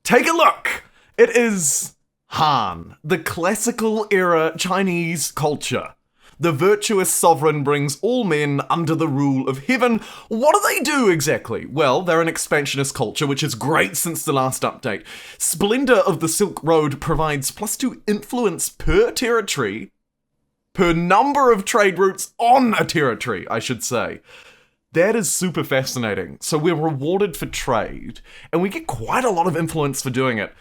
Take a look! It is Han, the classical era Chinese culture. The virtuous sovereign brings all men under the rule of heaven. What do they do exactly? Well, they're an expansionist culture, which is great since the last update. Splendor of the Silk Road provides +2 influence per territory, per number of trade routes on a territory, I should say. That is super fascinating. So we're rewarded for trade, and we get quite a lot of influence for doing it.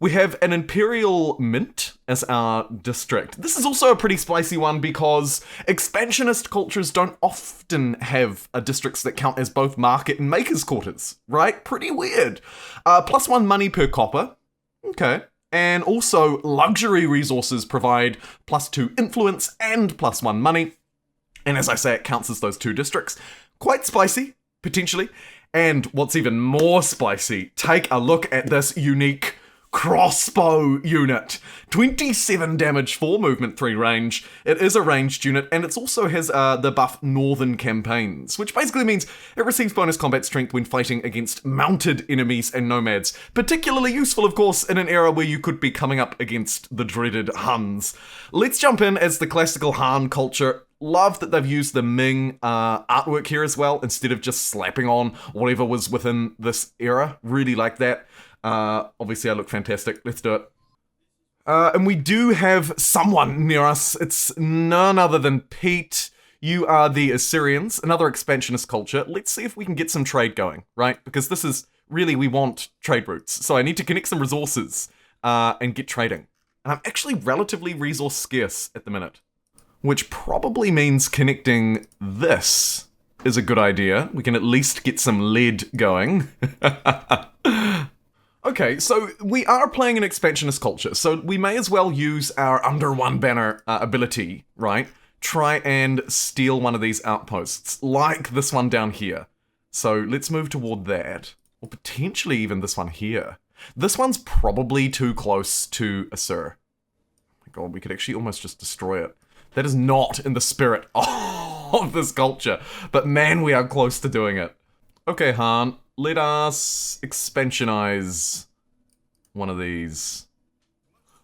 We have an Imperial Mint as our district. This is also a pretty spicy one because expansionist cultures don't often have districts that count as both market and maker's quarters, right? Pretty weird. +1 money per copper. Okay. And also luxury resources provide +2 influence and +1 money. And as I say, it counts as those two districts. Quite spicy, potentially. And what's even more spicy, take a look at this unique Crossbow unit. 27 damage, 4 movement, 3 range. It is a ranged unit, and it also has the buff Northern Campaigns, which basically means it receives bonus combat strength when fighting against mounted enemies and nomads. Particularly useful, of course, in an era where you could be coming up against the dreaded Huns. Let's jump in as the classical Han culture. Love that they've used the Ming artwork here as well, instead of just slapping on whatever was within this era. Really like that. Obviously I look fantastic. Let's do it. And we do have someone near us. It's none other than Pete. You are the Assyrians, another expansionist culture. Let's see if we can get some trade going, right? Because this is really, we want trade routes. So I need to connect some resources and get trading. And I'm actually relatively resource scarce at the minute, which probably means connecting this is a good idea. We can at least get some lead going. Okay, so we are playing an expansionist culture, so we may as well use our under one banner ability, right? Try and steal one of these outposts, like this one down here. So let's move toward that, or potentially even this one here. This one's probably too close to Assur. Oh my god, we could actually almost just destroy it. That is not in the spirit of this culture, but man, we are close to doing it. Okay, Han. Let us expansionize one of these.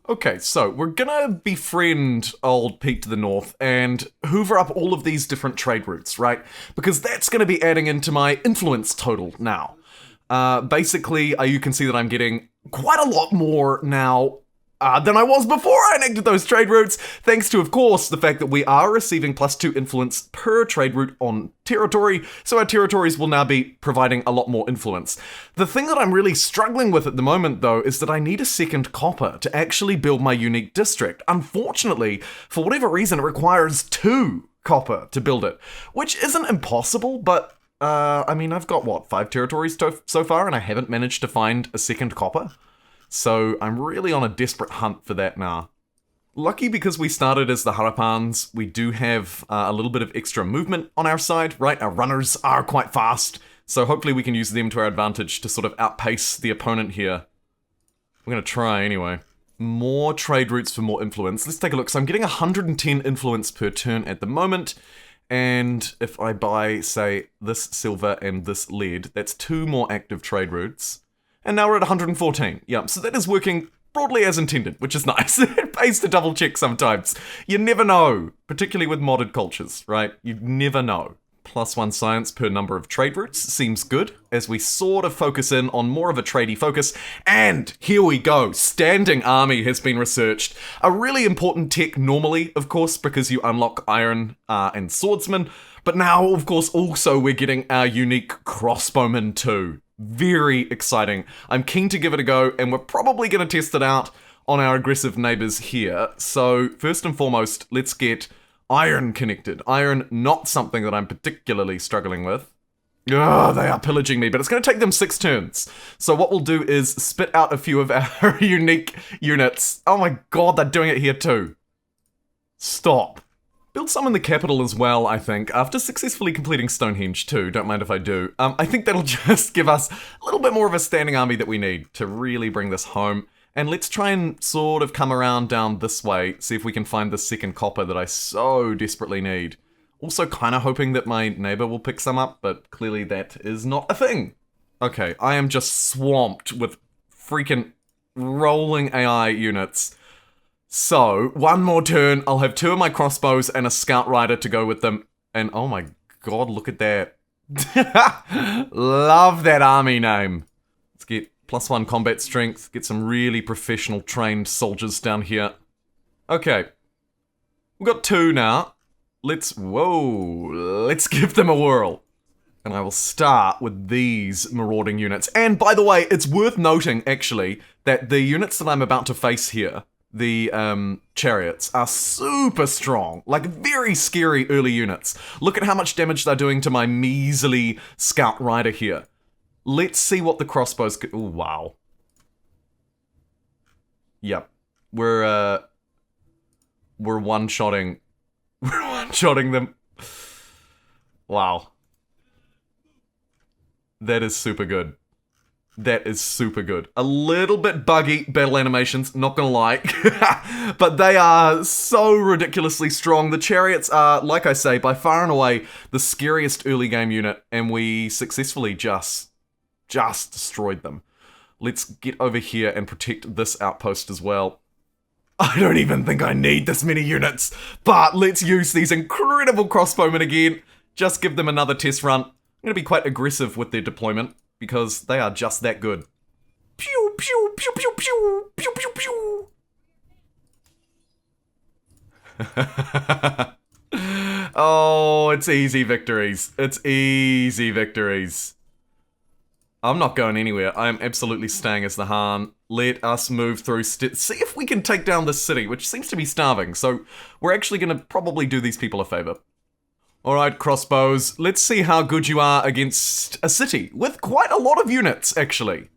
Okay, so we're gonna befriend old Pete to the north and hoover up all of these different trade routes, right? Because that's gonna be adding into my influence total now. Basically, you can see that I'm getting quite a lot more now than I was before I enacted those trade routes, thanks to, of course, the fact that we are receiving +2 influence per trade route on territory, so our territories will now be providing a lot more influence. The thing that I'm really struggling with at the moment, though, is that I need a second copper to actually build my unique district. Unfortunately, for whatever reason, it requires 2 copper to build it, which isn't impossible, but I mean, I've got, what, 5 territories so far, and I haven't managed to find a second copper? So I'm really on a desperate hunt for that now. Lucky because we started as the Harapans, we do have a little bit of extra movement on our side, right? Our runners are quite fast, so hopefully we can use them to our advantage to sort of outpace the opponent here. We're gonna try anyway. More trade routes for more influence. Let's take a look. So I'm getting 110 influence per turn at the moment, and if I buy, say, this silver and this lead, that's 2 more active trade routes. And now we're at 114. Yeah, so that is working broadly as intended, which is nice. It pays to double check sometimes. You never know, particularly with modded cultures, right? You never know. +1 science per number of trade routes seems good, as we sort of focus in on more of a tradey focus. And here we go, standing army has been researched. A really important tech normally, of course, because you unlock iron and swordsman. But now, of course, also we're getting our unique crossbowman too. Very exciting. I'm keen to give it a go, and we're probably going to test it out on our aggressive neighbors here. So first and foremost, let's get iron connected. Iron, not something that I'm particularly struggling with. Ugh, they are pillaging me, but it's going to take them 6 turns. So what we'll do is spit out a few of our unique units. Oh my god, they're doing it here too. Stop. Build some in the capital as well, I think, after successfully completing Stonehenge too, don't mind if I do. I think that'll just give us a little bit more of a standing army that we need to really bring this home. And let's try and sort of come around down this way, see if we can find the second copper that I so desperately need. Also kind of hoping that my neighbor will pick some up, but clearly that is not a thing. Okay, I am just swamped with freaking rolling AI units. So, one more turn, I'll have 2 of my crossbows and a scout rider to go with them. And oh my god, look at that. Love that army name. Let's get +1 combat strength, get some really professional trained soldiers down here. Okay. We've got 2 now. Let's give them a whirl. And I will start with these marauding units. And by the way, it's worth noting, actually, that the units that I'm about to face here, the chariots, are super strong. Like, very scary early units. Look at how much damage they're doing to my measly scout rider here. Let's see what the crossbows could... Ooh, wow. Yep. We're one-shotting... We're one-shotting them. Wow. That is super good. That is super good. A little bit buggy battle animations, not gonna lie. But they are so ridiculously strong. The chariots are, like I say, by far and away the scariest early game unit, and we successfully just destroyed them. Let's get over here and protect this outpost as well. I don't even think I need this many units, but let's use these incredible crossbowmen again. Just give them another test run. I'm going to be quite aggressive with their deployment, because they are just that good. Pew, pew, pew, pew, pew, pew, pew, pew. Oh, it's easy victories. It's easy victories. I'm not going anywhere. I am absolutely staying as the Han. Let us move through. See if we can take down this city, which seems to be starving. So we're actually going to probably do these people a favor. Alright, Crossbows, let's see how good you are against a city with quite a lot of units, actually.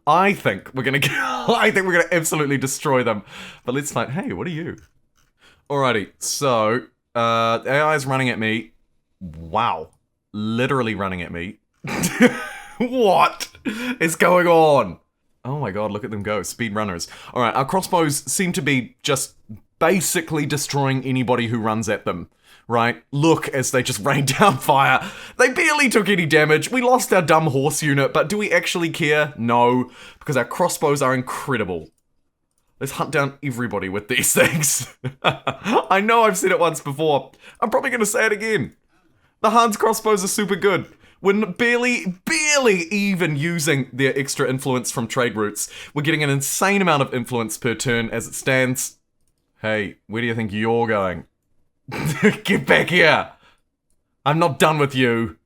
I think we're gonna absolutely destroy them. But let's find, hey, what are you? Alrighty, so, AI is running at me. Wow. Literally running at me. What is going on? Oh my god, look at them go, speed runners. Alright, our crossbows seem to be just basically destroying anybody who runs at them. Right? Look as they just rain down fire. They barely took any damage. We lost our dumb horse unit, but do we actually care? No, because our crossbows are incredible. Let's hunt down everybody with these things. I know I've said it once before. I'm probably going to say it again. The Han's crossbows are super good. We're barely even using their extra influence from trade routes. We're getting an insane amount of influence per turn as it stands. Hey, where do you think you're going? Get back here! I'm not done with you.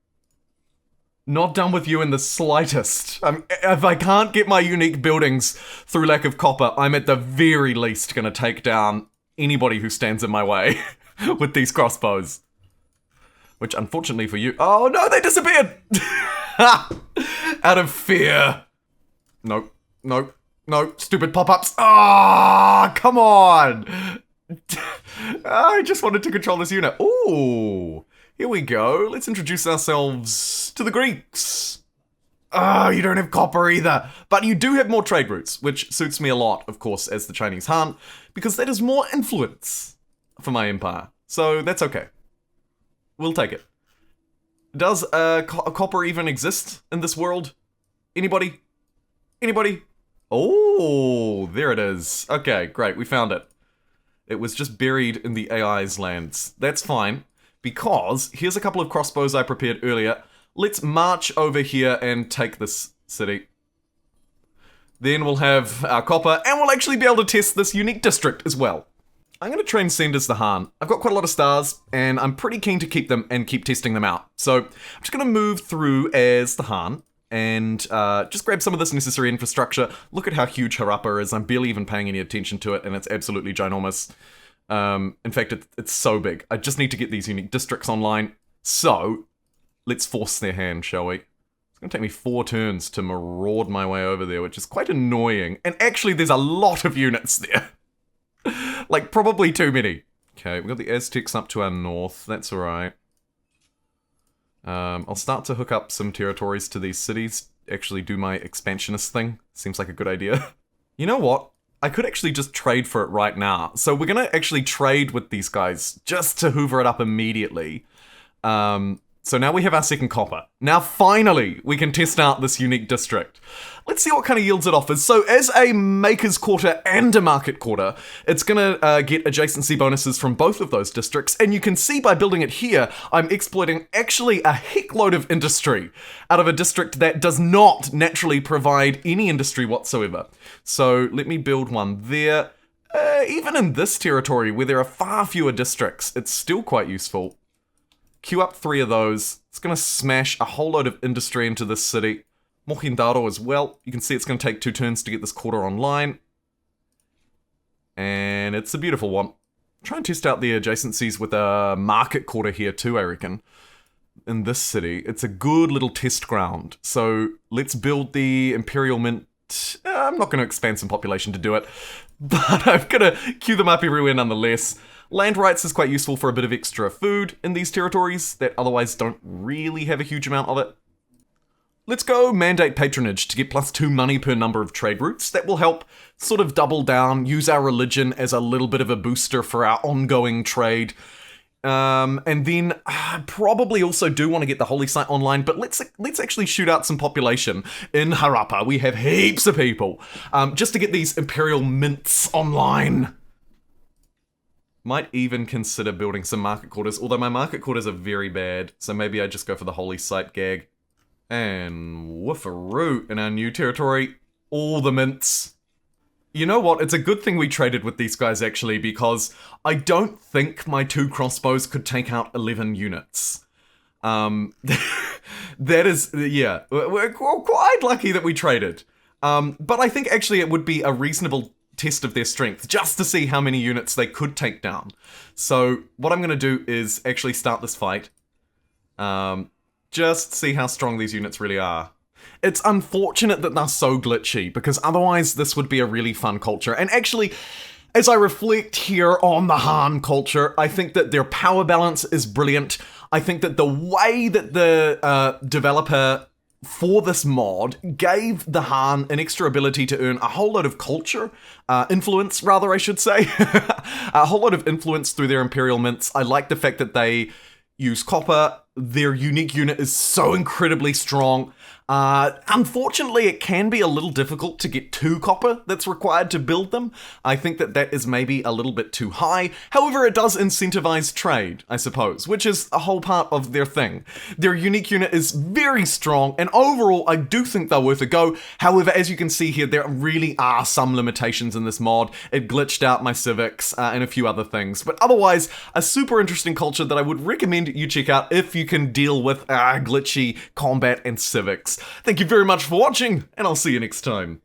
Not done with you in the slightest. If I can't get my unique buildings through lack of copper, I'm at the very least gonna take down anybody who stands in my way with these crossbows. Which, unfortunately for you... Oh no, they disappeared! Out of fear. Nope, nope, nope, stupid pop-ups. Ah, come on! I just wanted to control this unit. Ooh, here we go. Let's introduce ourselves to the Greeks. Oh, you don't have copper either. But you do have more trade routes, which suits me a lot, of course, as the Chinese Han, because that is more influence for my empire. So that's okay. We'll take it. Does copper even exist in this world? Anybody? Anybody? Oh, there it is. Okay, great. We found it. It was just buried in the AI's lands. That's fine, because here's a couple of crossbows I prepared earlier. Let's march over here and take this city. Then we'll have our copper, and we'll actually be able to test this unique district as well. I'm going to transcend as the Han. I've got quite a lot of stars, and I'm pretty keen to keep them and keep testing them out. So I'm just going to move through as the Han, and just grab some of this necessary infrastructure. Look at how huge Harappa is. I'm barely even paying any attention to it, and it's absolutely ginormous. In fact, it's so big. I just need to get these unique districts online. So, let's force their hand, shall we? It's going to take me 4 turns to maraud my way over there, which is quite annoying. And actually, there's a lot of units there. Like, probably too many. Okay, we've got the Aztecs up to our north. That's alright. I'll start to hook up some territories to these cities. Actually do my expansionist thing. Seems like a good idea. You know what? I could actually just trade for it right now. So we're gonna actually trade with these guys just to hoover it up immediately. So now we have our second copper. Now finally, we can test out this unique district. Let's see what kind of yields it offers. So as a Maker's Quarter and a Market Quarter, it's gonna get adjacency bonuses from both of those districts. And you can see by building it here, I'm exploiting actually a heckload of industry out of a district that does not naturally provide any industry whatsoever. So let me build one there. Even in this territory where there are far fewer districts, it's still quite useful. Queue up 3 of those. It's going to smash a whole load of industry into this city. Mohenjo as well. You can see it's going to take 2 turns to get this quarter online. And it's a beautiful one. Try and test out the adjacencies with a market quarter here too, I reckon. In this city. It's a good little test ground. So let's build the Imperial Mint. I'm not going to expand some population to do it. But I'm going to queue them up everywhere nonetheless. Land rights is quite useful for a bit of extra food in these territories that otherwise don't really have a huge amount of it. Let's go mandate patronage to get +2 money per number of trade routes. That will help sort of double down, use our religion as a little bit of a booster for our ongoing trade. And then I probably also do want to get the holy site online, but let's actually shoot out some population in Harappa. We have heaps of people, just to get these Imperial mints online. Might even consider building some market quarters, although my market quarters are very bad, so maybe I just go for the holy site gag. And woofaroo, in our new territory, all the mints. You know what, it's a good thing we traded with these guys actually, because I don't think my 2 crossbows could take out 11 units. That is, yeah, we're quite lucky that we traded. But I think actually it would be a reasonable test of their strength, just to see how many units they could take down. So what I'm going to do is actually start this fight. Just see how strong these units really are. It's unfortunate that they're so glitchy, because otherwise this would be a really fun culture. And actually, as I reflect here on the Han culture, I think that their power balance is brilliant. I think that the way that the developer for this mod gave the Han an extra ability to earn a whole lot of culture, influence rather I should say, a whole lot of influence through their Imperial mints. I like the fact that they use copper. Their unique unit is so incredibly strong. Unfortunately, it can be a little difficult to get 2 copper that's required to build them. I think that that is maybe a little bit too high. However, it does incentivize trade, I suppose, which is a whole part of their thing. Their unique unit is very strong, and overall, I do think they're worth a go. However, as you can see here, there really are some limitations in this mod. It glitched out my civics and a few other things. But otherwise, a super interesting culture that I would recommend you check out if you can deal with glitchy combat and civics. Thank you very much for watching, and I'll see you next time.